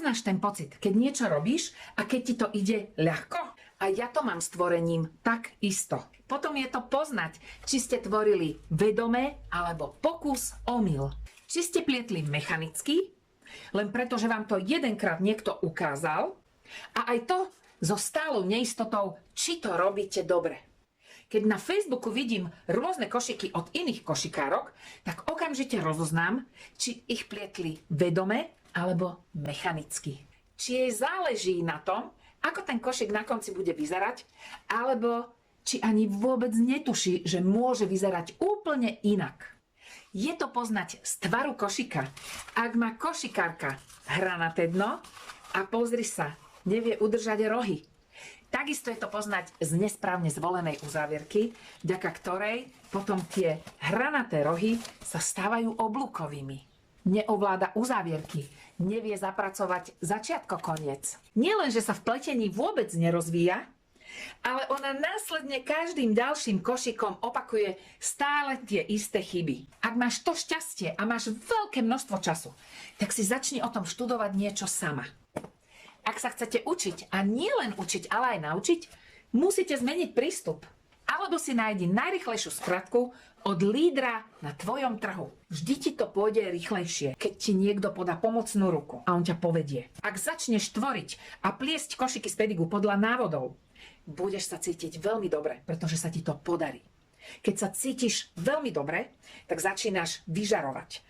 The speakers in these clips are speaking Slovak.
poznáš ten pocit, keď niečo robíš a keď ti to ide ľahko? A ja to mám s tvorením tak isto. Potom je to poznať, či ste tvorili vedome alebo pokus omyl. Či ste plietli mechanicky, len preto, že vám to jedenkrát niekto ukázal, a aj to so stálou neistotou, či to robíte dobre. Keď na Facebooku vidím rôzne košiky od iných košikárok, tak okamžite rozoznám, či ich plietli vedome alebo mechanicky. Či jej záleží na tom, ako ten košik na konci bude vyzerať, alebo či ani vôbec netuší, že môže vyzerať úplne inak. Je to poznať z tvaru košika. Ak má košikárka hranaté dno a pozri sa, nevie udržať rohy. Takisto je to poznať z nesprávne zvolenej uzávierky, vďaka ktorej potom tie hranaté rohy sa stávajú oblúkovými. Neovláda uzávierky, nevie zapracovať začiatko-koniec. Nielen, že sa v pletení vôbec nerozvíja, ale ona následne každým ďalším košikom opakuje stále tie isté chyby. Ak máš to šťastie a máš veľké množstvo času, tak si začni o tom študovať niečo sama. Ak sa chcete učiť, a nie len učiť, ale aj naučiť, musíte zmeniť prístup. Alebo si nájdi najrýchlejšiu skratku od lídra na tvojom trhu. Vždy ti to pôjde rýchlejšie, keď ti niekto podá pomocnú ruku a on ťa povedie. Ak začneš tvoriť a pliesť košiky z pedigu podľa návodov, budeš sa cítiť veľmi dobre, pretože sa ti to podarí. Keď sa cítiš veľmi dobre, tak začínaš vyžarovať.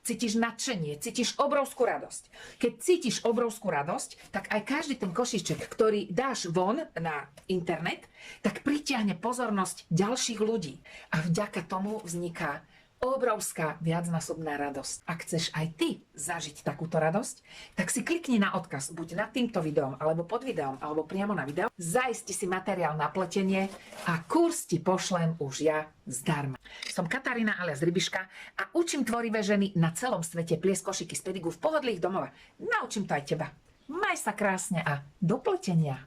Cítiš nadšenie, cítiš obrovskú radosť. Keď cítiš obrovskú radosť, tak aj každý ten košíček, ktorý dáš von na internet, tak pritiahne pozornosť ďalších ľudí. A vďaka tomu vzniká obrovská viacnásobná radosť. Ak chceš aj ty zažiť takúto radosť, tak si klikni na odkaz buď nad týmto videom, alebo pod videom, alebo priamo na video. Zaisti si materiál na pletenie a kurz ti pošlem už ja zdarma. Som Katarína alias Rybiška a učím tvorivé ženy na celom svete pliesť košiky z pedigu v pohodlí ich domova. Naučím to aj teba. Maj sa krásne a do pletenia.